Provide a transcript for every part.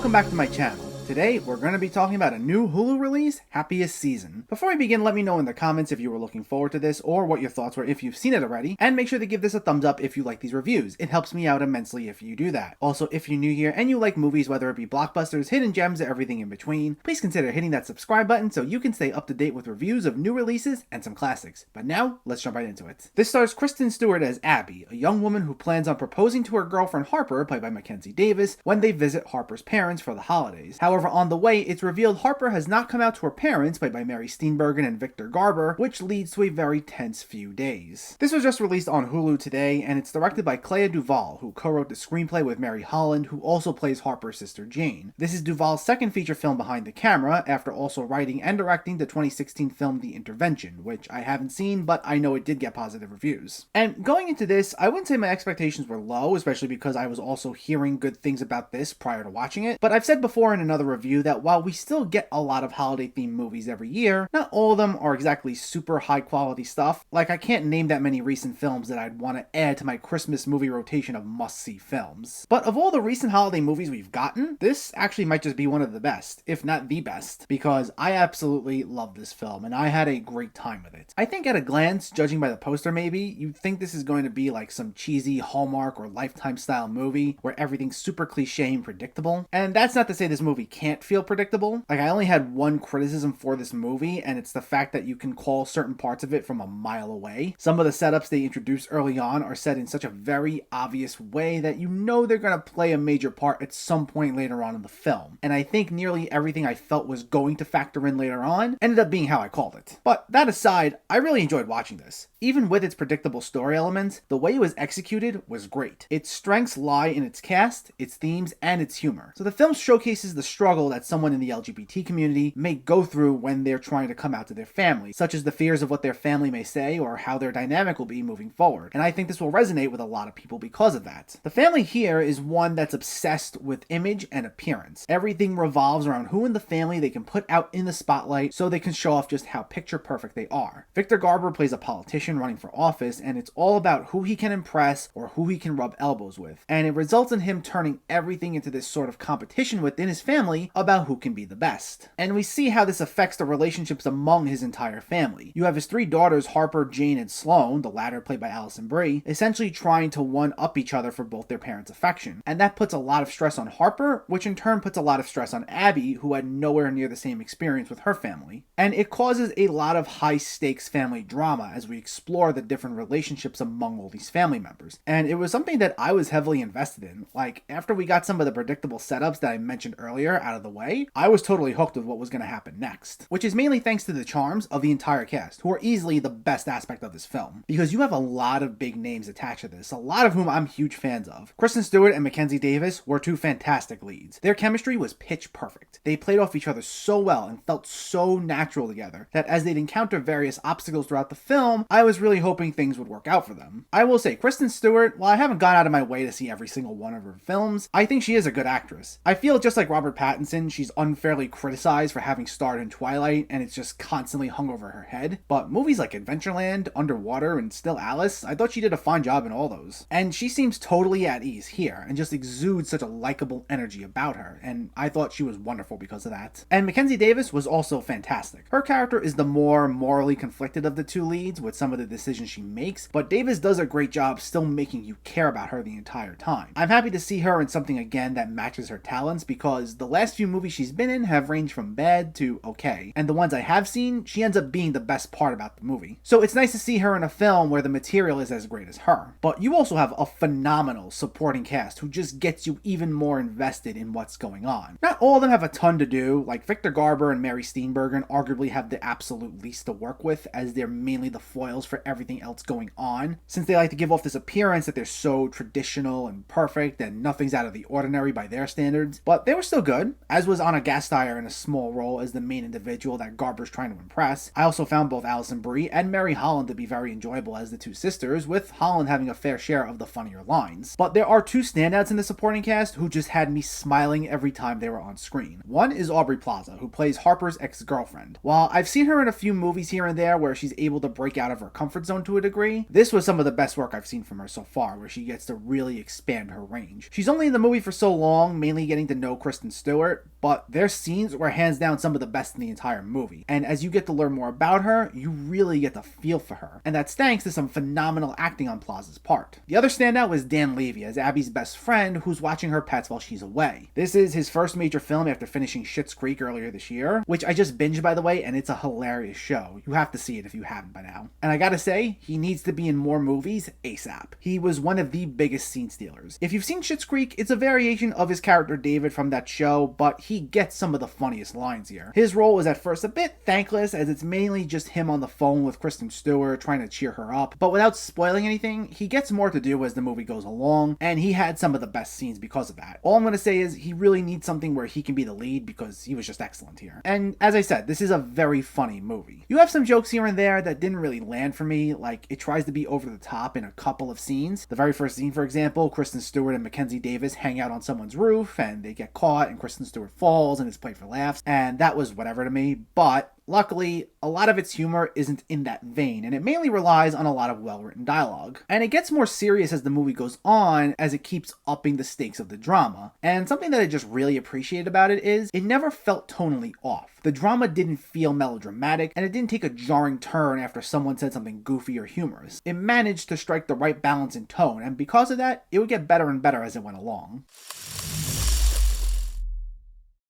welcome back to my channel. Today, we're going to be talking about a new Hulu release, Happiest Season. Before we begin, let me know in the comments if you were looking forward to this or what your thoughts were if you've seen it already, and make sure to give this a thumbs up if you like these reviews. It helps me out immensely if you do that. Also, if you're new here and you like movies, whether it be blockbusters, hidden gems, or everything in between, please consider hitting that subscribe button so you can stay up to date with reviews of new releases and some classics. But now, let's jump right into it. This stars Kristen Stewart as Abby, a young woman who plans on proposing to her girlfriend Harper, played by Mackenzie Davis, when they visit Harper's parents for the holidays. However, on the way, it's revealed Harper has not come out to her parents, played by Steenburgen and Victor Garber, which leads to a very tense few days. This was just released on Hulu today, and it's directed by Clea Duvall, who co-wrote the screenplay with Mary Holland, who also plays Harper's sister Jane. This is Duvall's second feature film behind the camera, after also writing and directing the 2016 film The Intervention, which I haven't seen, but I know it did get positive reviews. And going into this, I wouldn't say my expectations were low, especially because I was also hearing good things about this prior to watching it, but I've said before in another review that while we still get a lot of holiday-themed movies every year, not all of them are exactly super high-quality stuff. Like, I can't name that many recent films that I'd want to add to my Christmas movie rotation of must-see films. But of all the recent holiday movies we've gotten, this actually might just be one of the best, if not the best, because I absolutely love this film, and I had a great time with it. I think at a glance, judging by the poster maybe, you'd think this is going to be like some cheesy Hallmark or Lifetime-style movie where everything's super cliche and predictable. And that's not to say this movie can't feel predictable. Like, I only had one criticism for this movie, and it's the fact that you can call certain parts of it from a mile away. Some of the setups they introduce early on are set in such a very obvious way that you know they're going to play a major part at some point later on in the film. And I think nearly everything I felt was going to factor in later on ended up being how I called it. But that aside, I really enjoyed watching this. Even with its predictable story elements, the way it was executed was great. Its strengths lie in its cast, its themes, and its humor. So the film showcases the struggle that someone in the LGBT community may go through when they're trying to come out to their family, such as the fears of what their family may say or how their dynamic will be moving forward. And I think this will resonate with a lot of people because of that. The family here is one that's obsessed with image and appearance. Everything revolves around who in the family they can put out in the spotlight so they can show off just how picture perfect they are. Victor Garber plays a politician running for office, and it's all about who he can impress or who he can rub elbows with. And it results in him turning everything into this sort of competition within his family about who can be the best. And we see how this affects the relationships among his entire family. You have his three daughters, Harper, Jane, and Sloane, the latter played by Alison Brie, essentially trying to one-up each other for both their parents' affection. And that puts a lot of stress on Harper, which in turn puts a lot of stress on Abby, who had nowhere near the same experience with her family. And it causes a lot of high-stakes family drama as we explore the different relationships among all these family members. And it was something that I was heavily invested in. Like, after we got some of the predictable setups that I mentioned earlier out of the way, I was totally hooked with what was going to happen next. Which is mainly thanks to the charms of the entire cast, who are easily the best aspect of this film. Because you have a lot of big names attached to this, a lot of whom I'm huge fans of. Kristen Stewart and Mackenzie Davis were two fantastic leads. Their chemistry was pitch perfect. They played off each other so well and felt so natural together that as they'd encounter various obstacles throughout the film, I was really hoping things would work out for them. I will say, Kristen Stewart, while I haven't gone out of my way to see every single one of her films, I think she is a good actress. I feel just like Robert Pattinson, she's unfairly criticized for having starred in Twilight, and it's just constantly hung over her head. But movies like Adventureland, Underwater, and Still Alice, I thought she did a fine job in all those. And she seems totally at ease here, and just exudes such a likable energy about her, and I thought she was wonderful because of that. And Mackenzie Davis was also fantastic. Her character is the more morally conflicted of the two leads with some of the decisions she makes, but Davis does a great job still making you care about her the entire time. I'm happy to see her in something again that matches her talents, because the last few movies she's been in have ranged from bad to okay, and the ones I have seen, she ends up being the best part about the movie. So it's nice to see her in a film where the material is as great as her. But you also have a phenomenal supporting cast who just gets you even more invested in what's going on. Not all of them have a ton to do, like Victor Garber and Steenburgen arguably have the absolute least to work with, as they're mainly the foils for everything else going on, since they like to give off this appearance that they're so traditional and perfect and nothing's out of the ordinary by their standards. But they were still good, as was Anna Gasteyer in a small role as the main individual that Garber's trying to impress. I also found both Alison Brie and Mary Holland to be very enjoyable as the two sisters, with Holland having a fair share of the funnier lines. But there are two standouts in the supporting cast who just had me smiling every time they were on screen. One is Aubrey Plaza, who plays Harper's ex-girlfriend. While I've seen her in a few movies here and there where she's able to break out of her comfort zone to a degree, this was some of the best work I've seen from her so far, where she gets to really expand her range. She's only in the movie for so long, mainly getting to know Kristen Stewart, Stewart, but their scenes were hands down some of the best in the entire movie. And as you get to learn more about her, you really get to feel for her. And that's thanks to some phenomenal acting on Plaza's part. The other standout was Dan Levy as Abby's best friend who's watching her pets while she's away. This is his first major film after finishing Schitt's Creek earlier this year, which I just binged by the way, and it's a hilarious show. You have to see it if you haven't by now. And I gotta say, he needs to be in more movies ASAP. He was one of the biggest scene stealers. If you've seen Schitt's Creek, it's a variation of his character David from that show, but he gets some of the funniest lines here. His role was at first a bit thankless as it's mainly just him on the phone with Kristen Stewart trying to cheer her up, but without spoiling anything, he gets more to do as the movie goes along, and he had some of the best scenes because of that. All I'm gonna say is he really needs something where he can be the lead because he was just excellent here. And as I said, this is a very funny movie. You have some jokes here and there that didn't really land for me, like it tries to be over the top in a couple of scenes. The very first scene, for example, Kristen Stewart and Mackenzie Davis hang out on someone's roof and they get caught and Kristen Stewart falls and it's played for laughs, and that was whatever to me, but luckily, a lot of its humor isn't in that vein, and it mainly relies on a lot of well-written dialogue. And it gets more serious as the movie goes on, as it keeps upping the stakes of the drama. And something that I just really appreciate about it is, it never felt tonally off. The drama didn't feel melodramatic, and it didn't take a jarring turn after someone said something goofy or humorous. It managed to strike the right balance in tone, and because of that, it would get better and better as it went along.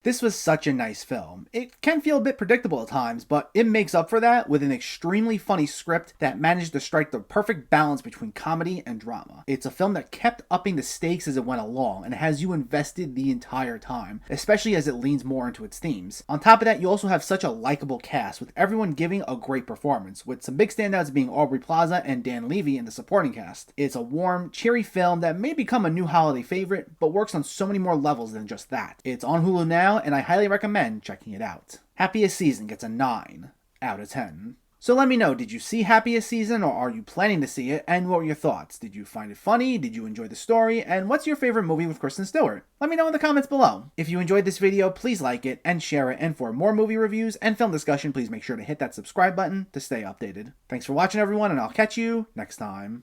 This was such a nice film. It can feel a bit predictable at times, but it makes up for that with an extremely funny script that managed to strike the perfect balance between comedy and drama. It's a film that kept upping the stakes as it went along and has you invested the entire time, especially as it leans more into its themes. On top of that, you also have such a likable cast with everyone giving a great performance, with some big standouts being Aubrey Plaza and Dan Levy in the supporting cast. It's a warm, cheery film that may become a new holiday favorite, but works on so many more levels than just that. It's on Hulu now, and I highly recommend checking it out. Happiest Season gets a 9 out of 10. So let me know, did you see Happiest Season or are you planning to see it, and what were your thoughts? Did you find it funny? Did you enjoy the story? And what's your favorite movie with Kristen Stewart? Let me know in the comments below. If you enjoyed this video, please like it and share it, and for more movie reviews and film discussion, please make sure to hit that subscribe button to stay updated. Thanks for watching everyone, and I'll catch you next time.